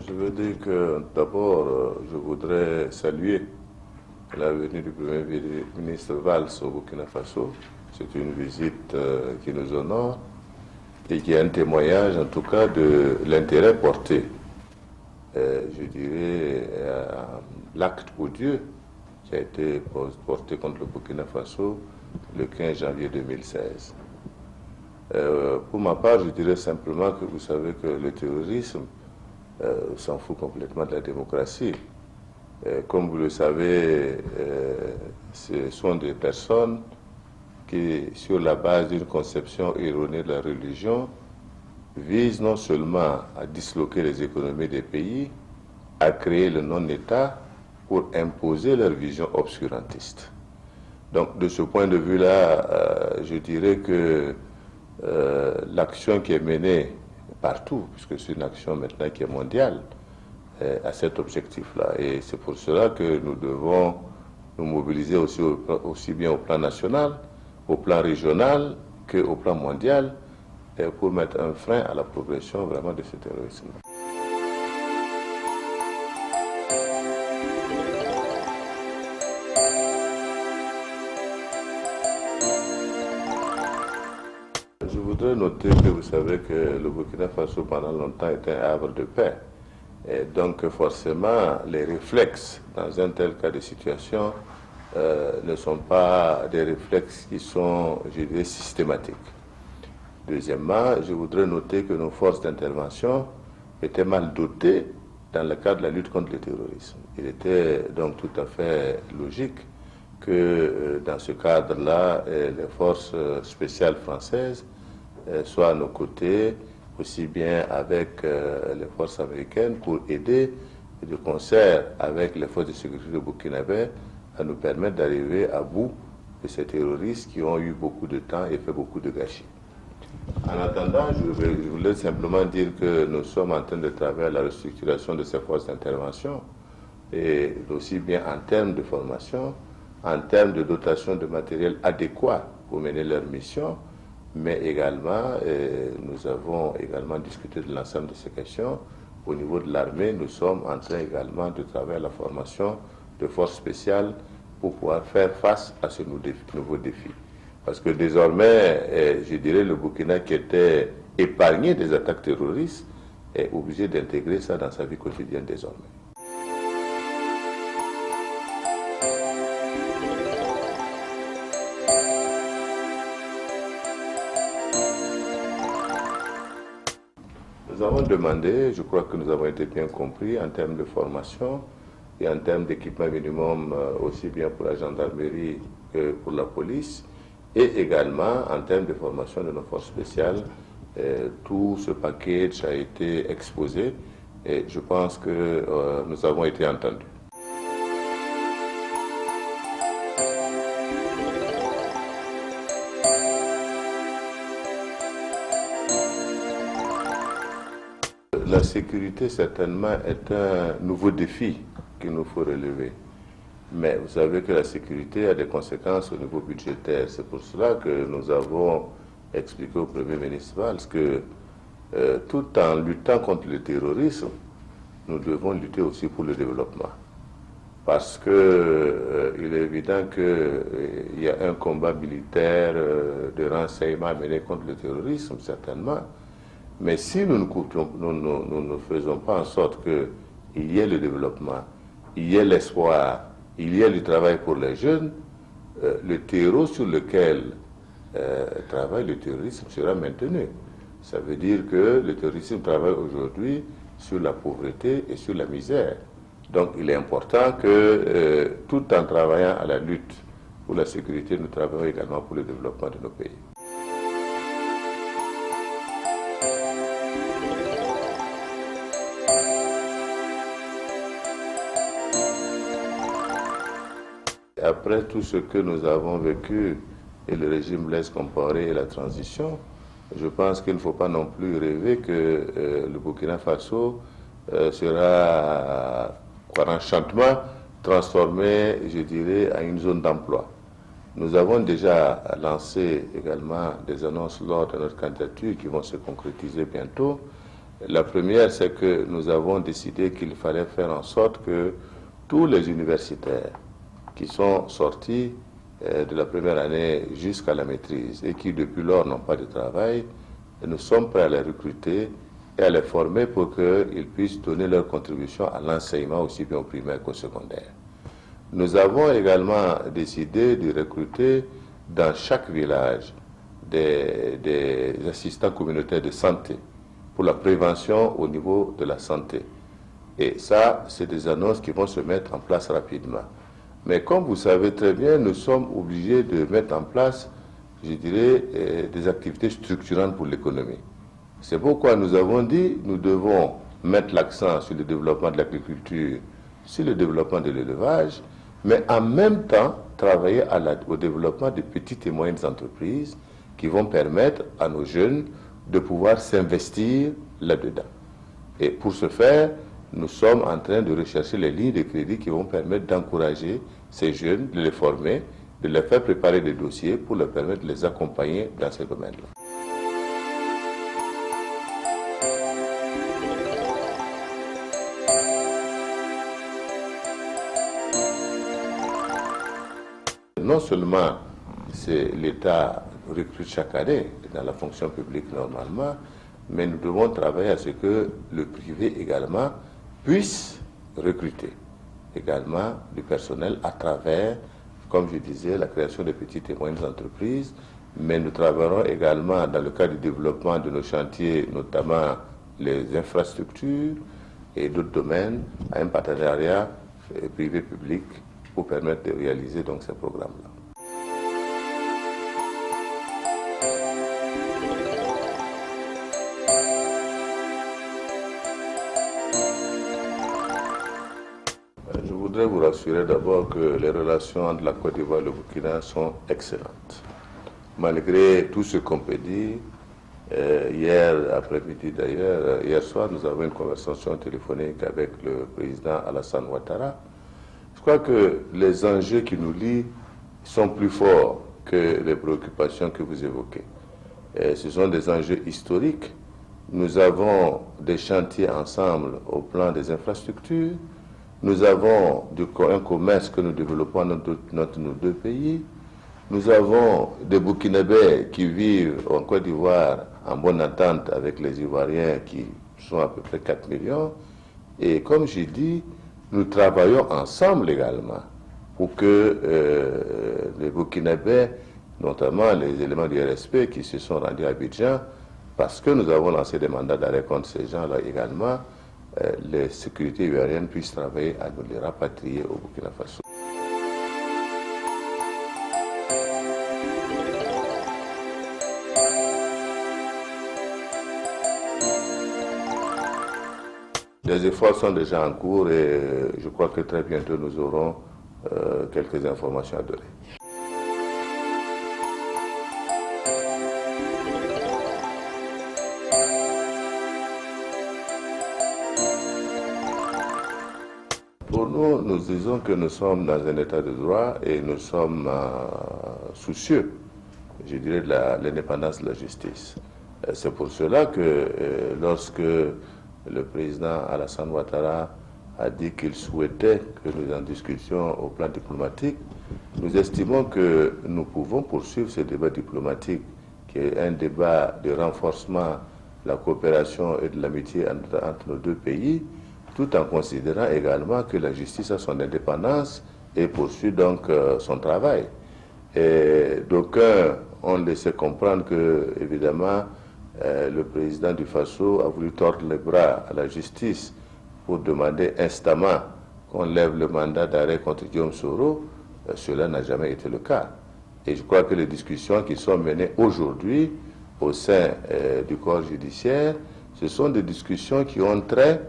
Je veux dire que d'abord, je voudrais saluer la venue du Premier ministre Valls au Burkina Faso. C'est une visite qui nous honore et qui est un témoignage en tout cas de l'intérêt porté, je dirais, à l'acte odieux qui a été porté contre le Burkina Faso le 15 janvier 2016. Pour ma part, je dirais simplement que vous savez que le terrorisme s'en fout complètement de la démocratie. Comme vous le savez, ce sont des personnes qui, sur la base d'une conception erronée de la religion, visent non seulement à disloquer les économies des pays, à créer le non-État pour imposer leur vision obscurantiste. Donc, de ce point de vue-là, je dirais que l'action qui est menée partout, puisque c'est une action maintenant qui est mondiale, à cet objectif-là. Et c'est pour cela que nous devons nous mobiliser aussi bien au plan national, au plan régional qu'au plan mondial, pour mettre un frein à la progression vraiment de ce terrorisme. Je voudrais noter que vous savez que le Burkina Faso pendant longtemps était un havre de paix. Et donc forcément, les réflexes dans un tel cas de situation ne sont pas des réflexes qui sont, je dirais, systématiques. Deuxièmement, je voudrais noter que nos forces d'intervention étaient mal dotées dans le cadre de la lutte contre le terrorisme. Il était donc tout à fait logique que dans ce cadre-là, les forces spéciales françaises soient à nos côtés, aussi bien avec les forces américaines, pour aider de concert avec les forces de sécurité de burkinabé à nous permettre d'arriver à bout de ces terroristes qui ont eu beaucoup de temps et fait beaucoup de gâchis. En attendant, je voulais simplement dire que nous sommes en train de travailler à la restructuration de ces forces d'intervention, et aussi bien en termes de formation, en termes de dotation de matériel adéquat pour mener leur mission, mais également, nous avons également discuté de l'ensemble de ces questions. Au niveau de l'armée, nous sommes en train également de travailler à la formation de forces spéciales pour pouvoir faire face à ce nouveau défi. Parce que désormais, je dirais, le Burkina qui était épargné des attaques terroristes est obligé d'intégrer ça dans sa vie quotidienne désormais. Nous avons demandé, je crois que nous avons été bien compris en termes de formation et en termes d'équipement minimum aussi bien pour la gendarmerie que pour la police, et également en termes de formation de nos forces spéciales. Tout ce package a été exposé et je pense que nous avons été entendus. La sécurité, certainement, est un nouveau défi qu'il nous faut relever. Mais vous savez que la sécurité a des conséquences au niveau budgétaire. C'est pour cela que nous avons expliqué au Premier ministre Valls que tout en luttant contre le terrorisme, nous devons lutter aussi pour le développement. Parce que il est évident qu'il y a un combat militaire de renseignement mené contre le terrorisme, certainement. Mais si nous ne faisons pas en sorte qu'il y ait le développement, il y ait l'espoir, il y ait du travail pour les jeunes, le terreau sur lequel travaille le terrorisme sera maintenu. Ça veut dire que le terrorisme travaille aujourd'hui sur la pauvreté et sur la misère. Donc il est important que tout en travaillant à la lutte pour la sécurité, nous travaillons également pour le développement de nos pays. Après tout ce que nous avons vécu et le régime Blaise Compaoré et la transition, je pense qu'il ne faut pas non plus rêver que le Burkina Faso sera par enchantement transformé, je dirais, en une zone d'emploi. Nous avons déjà lancé également des annonces lors de notre candidature qui vont se concrétiser bientôt. La première, c'est que nous avons décidé qu'il fallait faire en sorte que tous les universitaires qui sont sortis de la première année jusqu'à la maîtrise et qui depuis lors n'ont pas de travail, nous sommes prêts à les recruter et à les former pour qu'ils puissent donner leur contribution à l'enseignement aussi bien au primaire qu'au secondaire. Nous avons également décidé de recruter dans chaque village des assistants communautaires de santé pour la prévention au niveau de la santé. Et ça, c'est des annonces qui vont se mettre en place rapidement. Mais comme vous savez très bien, nous sommes obligés de mettre en place, je dirais, des activités structurantes pour l'économie. C'est pourquoi nous avons dit nous devons mettre l'accent sur le développement de l'agriculture, sur le développement de l'élevage, mais en même temps travailler au développement de petites et moyennes entreprises qui vont permettre à nos jeunes de pouvoir s'investir là-dedans. Et pour ce faire, nous sommes en train de rechercher les lignes de crédit qui vont permettre d'encourager ces jeunes, de les former, de les faire préparer des dossiers pour leur permettre de les accompagner dans ces domaines-là. Non seulement l'État recrute chaque année dans la fonction publique normalement, mais nous devons travailler à ce que le privé également puisse recruter également du personnel à travers, comme je disais, la création de petites et moyennes entreprises, mais nous travaillerons également dans le cadre du développement de nos chantiers, notamment les infrastructures et d'autres domaines, à un partenariat privé-public pour permettre de réaliser donc ces programmes-là. Je voudrais vous rassurer d'abord que les relations entre la Côte d'Ivoire et le Burkina sont excellentes. Malgré tout ce qu'on peut dire, hier après-midi d'ailleurs, hier soir, nous avons une conversation téléphonique avec le président Alassane Ouattara. Je crois que les enjeux qui nous lient sont plus forts que les préoccupations que vous évoquez. Ce sont des enjeux historiques. Nous avons des chantiers ensemble au plan des infrastructures. Nous avons un commerce que nous développons entre nos deux pays. Nous avons des Burkinabés qui vivent en Côte d'Ivoire en bonne entente avec les Ivoiriens qui sont à peu près 4 millions. Et comme j'ai dit, nous travaillons ensemble également pour que les Burkinabés, notamment les éléments du RSP qui se sont rendus à Abidjan, parce que nous avons lancé des mandats d'arrêt contre ces gens-là également, les sécurités ivoiriennes puissent travailler à nous les rapatrier au Burkina Faso. Les efforts sont déjà en cours et je crois que très bientôt nous aurons quelques informations à donner. Pour nous, nous disons que nous sommes dans un état de droit et nous sommes soucieux, je dirais, de l'indépendance de la justice. C'est pour cela que lorsque le président Alassane Ouattara a dit qu'il souhaitait que nous en discutions au plan diplomatique, nous estimons que nous pouvons poursuivre ce débat diplomatique qui est un débat de renforcement de la coopération et de l'amitié entre nos deux pays, tout en considérant également que la justice a son indépendance et poursuit donc son travail. Et d'aucuns ont laissé comprendre que, évidemment, le président du Faso a voulu tordre les bras à la justice pour demander instamment qu'on lève le mandat d'arrêt contre Guillaume Soro. Cela n'a jamais été le cas. Et je crois que les discussions qui sont menées aujourd'hui au sein du corps judiciaire, ce sont des discussions qui ont trait,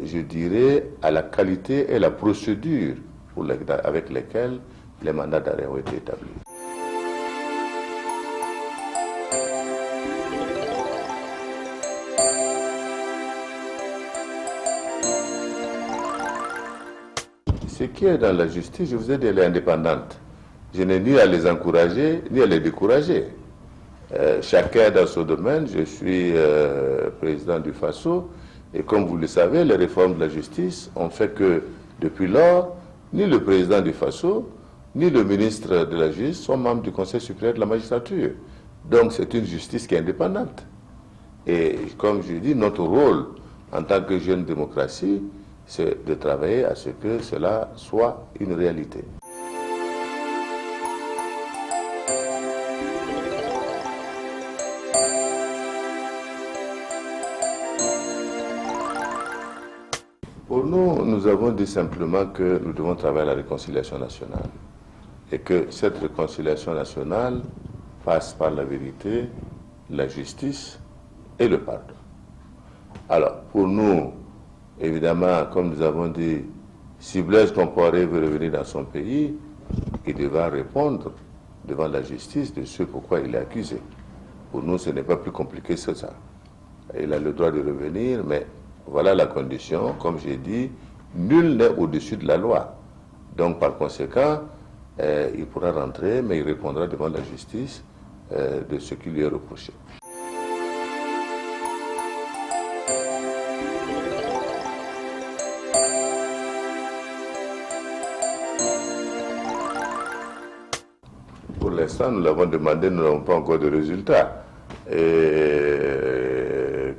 je dirais, à la qualité et la procédure avec lesquelles les mandats d'arrêt ont été établis. Ce qui est dans la justice, je vous ai dit, elle est indépendante. Je n'ai ni à les encourager, ni à les décourager. chacun dans son domaine. Je suis président du FASO et comme vous le savez, les réformes de la justice ont fait que depuis lors, ni le président du FASO, ni le ministre de la Justice sont membres du Conseil supérieur de la magistrature. Donc c'est une justice qui est indépendante. Et comme je dis, notre rôle en tant que jeune démocratie, c'est de travailler à ce que cela soit une réalité. Pour nous, nous avons dit simplement que nous devons travailler à la réconciliation nationale et que cette réconciliation nationale passe par la vérité, la justice et le pardon. Alors, pour nous, évidemment, comme nous avons dit, si Blaise Compaoré veut revenir dans son pays, il devra répondre devant la justice de ce pourquoi il est accusé. Pour nous, ce n'est pas plus compliqué que ça. Il a le droit de revenir, mais voilà la condition. Comme j'ai dit, nul n'est au-dessus de la loi. Donc, par conséquent, il pourra rentrer, mais il répondra devant la justice de ce qui lui est reproché. Pour l'instant, nous l'avons demandé, nous n'avons pas encore de résultats. Et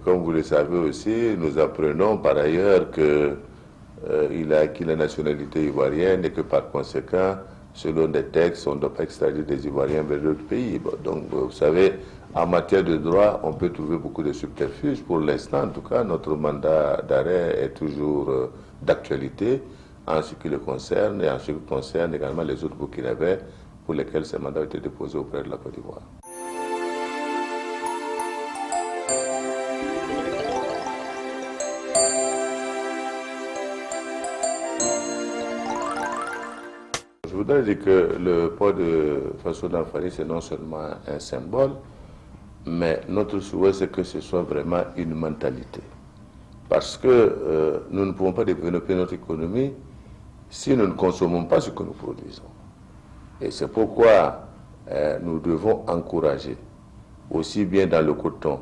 comme vous le savez aussi, nous apprenons par ailleurs qu'il a acquis la nationalité ivoirienne et que par conséquent, selon des textes, on ne doit pas extrader des Ivoiriens vers d'autres pays. Bon, donc, vous savez, en matière de droit, on peut trouver beaucoup de subterfuges. Pour l'instant, en tout cas, notre mandat d'arrêt est toujours d'actualité en ce qui le concerne et en ce qui concerne également les autres Burkinabés pour lesquels ce mandat a été déposé auprès de la Côte d'Ivoire. Je voudrais dire que le port de Faso d'Anfani, c'est non seulement un symbole, mais notre souhait, c'est que ce soit vraiment une mentalité. Parce que nous ne pouvons pas développer notre économie si nous ne consommons pas ce que nous produisons. Et c'est pourquoi nous devons encourager, aussi bien dans le coton,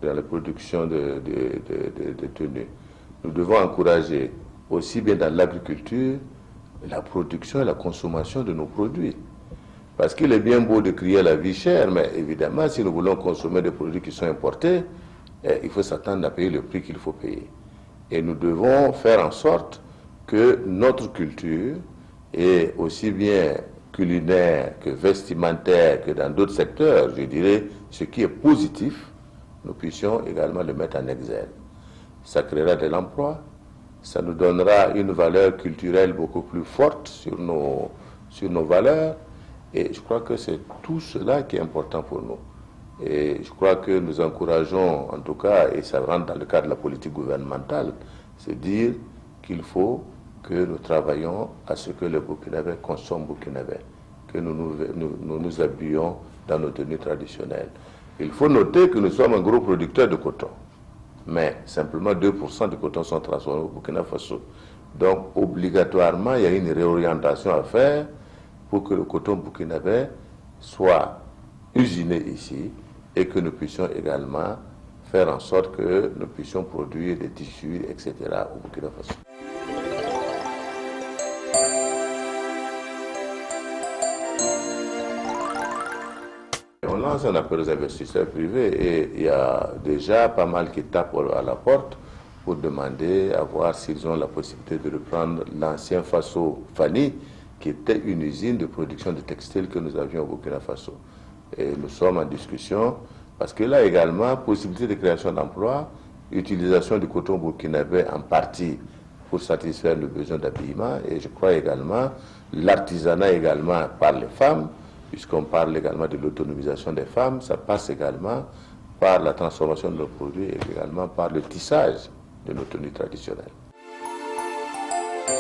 dans la production de tenues, nous devons encourager aussi bien dans l'agriculture, la production et la consommation de nos produits. Parce qu'il est bien beau de crier la vie chère, mais évidemment, si nous voulons consommer des produits qui sont importés, il faut s'attendre à payer le prix qu'il faut payer. Et nous devons faire en sorte que notre culture, et aussi bien culinaire que vestimentaire, que dans d'autres secteurs, je dirais, ce qui est positif, nous puissions également le mettre en exergue. Ça créera de l'emploi, ça nous donnera une valeur culturelle beaucoup plus forte sur nos valeurs, et je crois que c'est tout cela qui est important pour nous. Et je crois que nous encourageons, en tout cas, et ça rentre dans le cadre de la politique gouvernementale, c'est dire qu'il faut que nous travaillons à ce que les Burkinabés consomment burkinabés, que nous habillons dans nos tenues traditionnelles. Il faut noter que nous sommes un gros producteur de coton, mais simplement 2% du coton sont transformés au Burkina Faso. Donc, obligatoirement, il y a une réorientation à faire pour que le coton burkinabé soit usiné ici et que nous puissions également faire en sorte que nous puissions produire des tissus, etc. au Burkina Faso. On lance un appel aux investisseurs privés et il y a déjà pas mal qui tapent à la porte pour demander à voir s'ils ont la possibilité de reprendre l'ancien Faso Fani, qui était une usine de production de textiles que nous avions au Burkina Faso. Et nous sommes en discussion parce que là également, possibilité de création d'emplois, utilisation du coton burkinabé en partie pour satisfaire le besoin d'habillement et je crois également l'artisanat également par les femmes, puisqu'on parle également de l'autonomisation des femmes, ça passe également par la transformation de nos produits et également par le tissage de nos tenues traditionnelles.